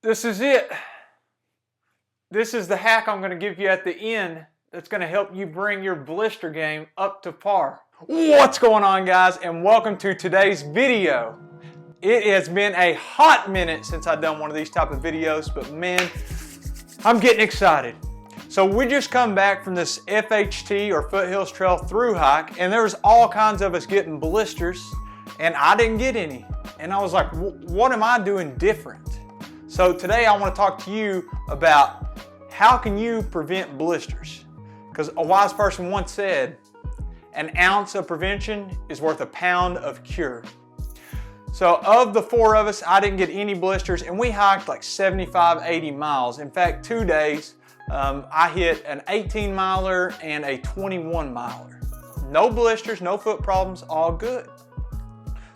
This is it. This is the hack I'm going to give you at the end that's going to help you bring your blister game up to par. What's going on, guys, and welcome to today's video. It has been a hot minute since I've done one of these type of videos, but man, I'm getting excited. So we just come back from this FHT or Foothills Trail through hike, and there was all kinds of us getting blisters, and I didn't get any. And I was like, what am I doing different? So today I want to talk to you about how can you prevent blisters? Because a wise person once said, an ounce of prevention is worth a pound of cure. So of the four of us, I didn't get any blisters, and we hiked like 75, 80 miles. In fact, 2 days, I hit an 18 miler and a 21 miler. No blisters, no foot problems, all good.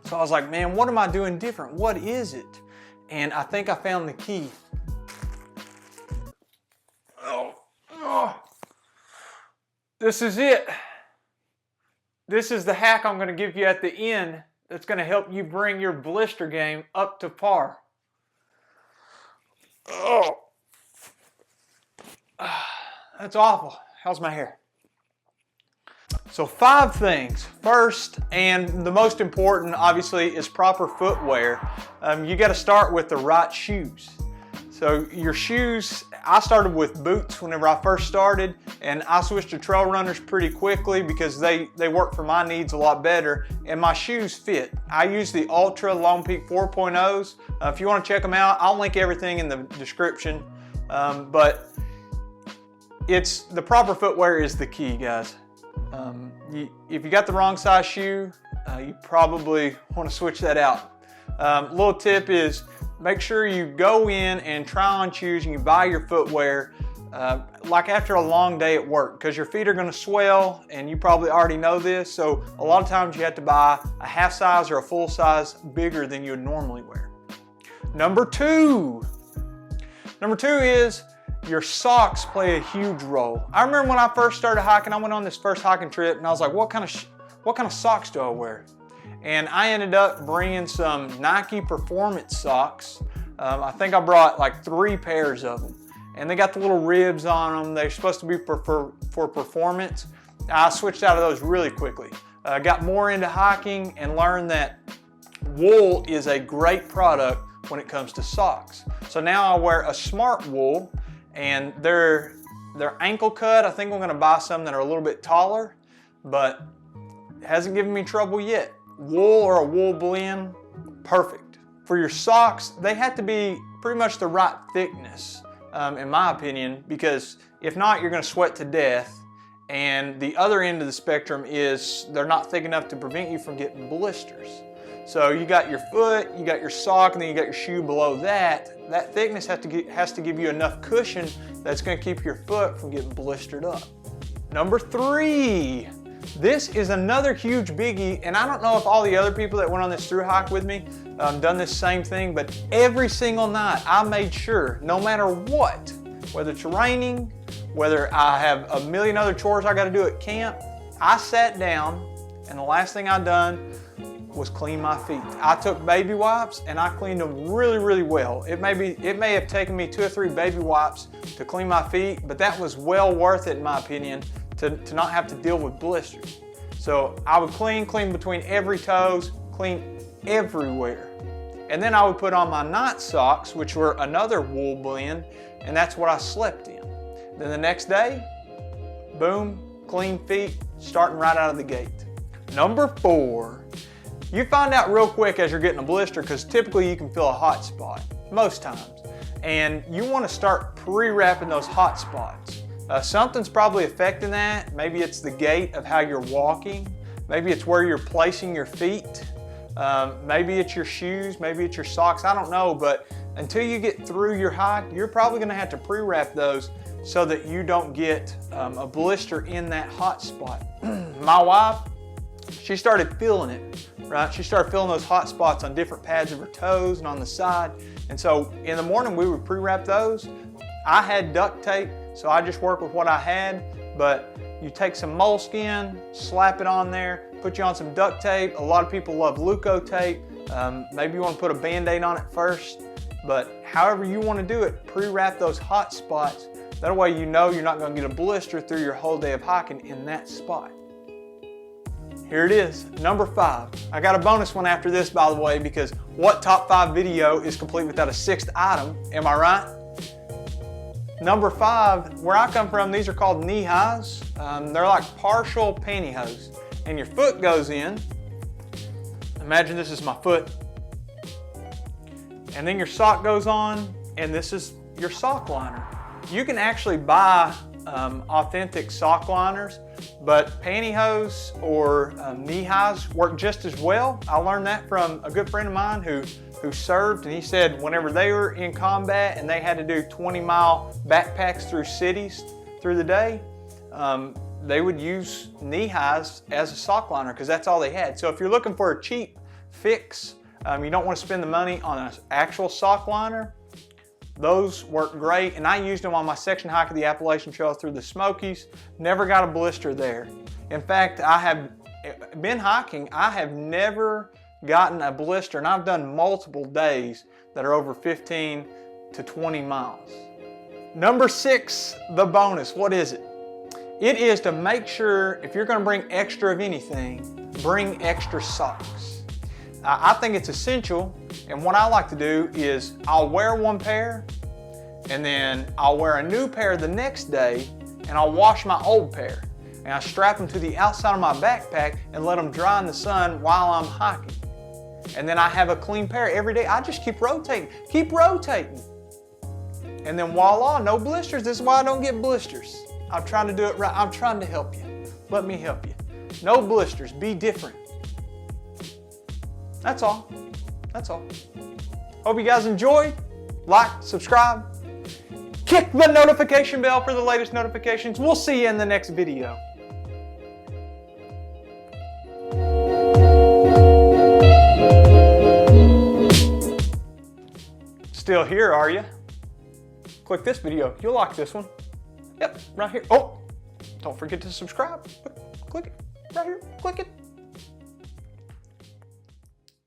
So I was like, man, what am I doing different? What is it? And I think I found the key. This is it. This is the hack I'm going to give you at the end that's going to help you bring your blister game up to par. Oh, that's awful. How's my hair? So 5 things. First, and the most important, obviously, is proper footwear. You got to start with the right shoes. So your shoes, I started with boots whenever I first started, and I switched to trail runners pretty quickly because they work for my needs a lot better, and my shoes fit. I use the Ultra Long Peak 4.0s. If you want to check them out, I'll link everything in the description. But it's the proper footwear is the key, guys. If you got the wrong size shoe, you probably want to switch that out. Little tip is make sure you go in and try on shoes and you buy your footwear like after a long day at work, because your feet are going to swell, and you probably already know this. So a lot of times you have to buy a half size or a full size bigger than you would normally wear. Number two is your socks play a huge role. I remember when I first started hiking, I went on this first hiking trip and I was like, what kind of socks do I wear? And I ended up bringing some Nike Performance socks. I think I brought like 3 pairs of them. And they got the little ribs on them. They're supposed to be for performance. I switched out of those really quickly. Got more into hiking and learned that wool is a great product when it comes to socks. So now I wear a Smart Wool, and they're ankle cut. I think I'm gonna buy some that are a little bit taller, but it hasn't given me trouble yet. Wool or a wool blend, perfect. For your socks, they have to be pretty much the right thickness, in my opinion, because if not, you're gonna sweat to death. And the other end of the spectrum is they're not thick enough to prevent you from getting blisters. So you got your foot, you got your sock, and then you got your shoe below that. That thickness has to give you enough cushion that's going to keep your foot from getting blistered up. Number 3, this is another huge biggie, and I don't know if all the other people that went on this through hike with me done this same thing, but every single night I made sure, no matter what, whether it's raining, whether I have a million other chores I got to do at camp, I sat down, and the last thing I done was clean my feet. I took baby wipes and I cleaned them really, really well. It may have taken me 2 or 3 baby wipes to clean my feet, but that was well worth it in my opinion to not have to deal with blisters. So I would clean between every toes, clean everywhere. And then I would put on my night socks, which were another wool blend, and that's what I slept in. Then the next day, boom, clean feet, starting right out of the gate. Number 4. You find out real quick as you're getting a blister, because typically you can feel a hot spot, most times. And you want to start pre-wrapping those hot spots. Something's probably affecting that. Maybe it's the gait of how you're walking. Maybe it's where you're placing your feet. Maybe it's your shoes, maybe it's your socks, I don't know. But until you get through your hike, you're probably going to have to pre-wrap those so that you don't get a blister in that hot spot. My wife, she started feeling it. Right? She started feeling those hot spots on different pads of her toes and on the side. And so in the morning we would pre-wrap those. I had duct tape, so I just worked with what I had, but you take some moleskin, slap it on there, put you on some duct tape. A lot of people love Leuko tape. Maybe you want to put a Band-Aid on it first, But however you want to do it, pre-wrap those hot spots. That way you know you're not going to get a blister through your whole day of hiking in that spot. Here it is, number 5. I got a bonus one after this, by the way, because what top 5 video is complete without a 6th item? Am I right? Number 5, where I come from, these are called knee highs. They're like partial pantyhose, and your foot goes in. Imagine this is my foot. And then your sock goes on, and this is your sock liner. You can actually buy authentic sock liners, but pantyhose or knee highs work just as well. I learned that from a good friend of mine who served, and he said whenever they were in combat and they had to do 20-mile backpacks through cities through the day, they would use knee highs as a sock liner because that's all they had. So if you're looking for a cheap fix, you don't want to spend the money on an actual sock liner, those work great, and I used them on my section hike of the Appalachian Trail through the Smokies. Never got a blister there. In fact, I have been hiking, I have never gotten a blister, and I've done multiple days that are over 15 to 20 miles. Number 6, the bonus. What is it? It is to make sure if you're going to bring extra of anything, bring extra socks. I think it's essential, and what I like to do is I'll wear one pair and then I'll wear a new pair the next day and I'll wash my old pair and I strap them to the outside of my backpack and let them dry in the sun while I'm hiking. And then I have a clean pair every day. I just keep rotating. And then voila, no blisters. This is why I don't get blisters. I'm trying to do it right. I'm trying to help you. Let me help you. No blisters, be different. That's all. That's all. Hope you guys enjoyed. Like, subscribe, kick the notification bell for the latest notifications. We'll see you in the next video. Still here, are you? Click this video. You'll like this one. Yep, right here. Oh, don't forget to subscribe. Click it right here. Click it.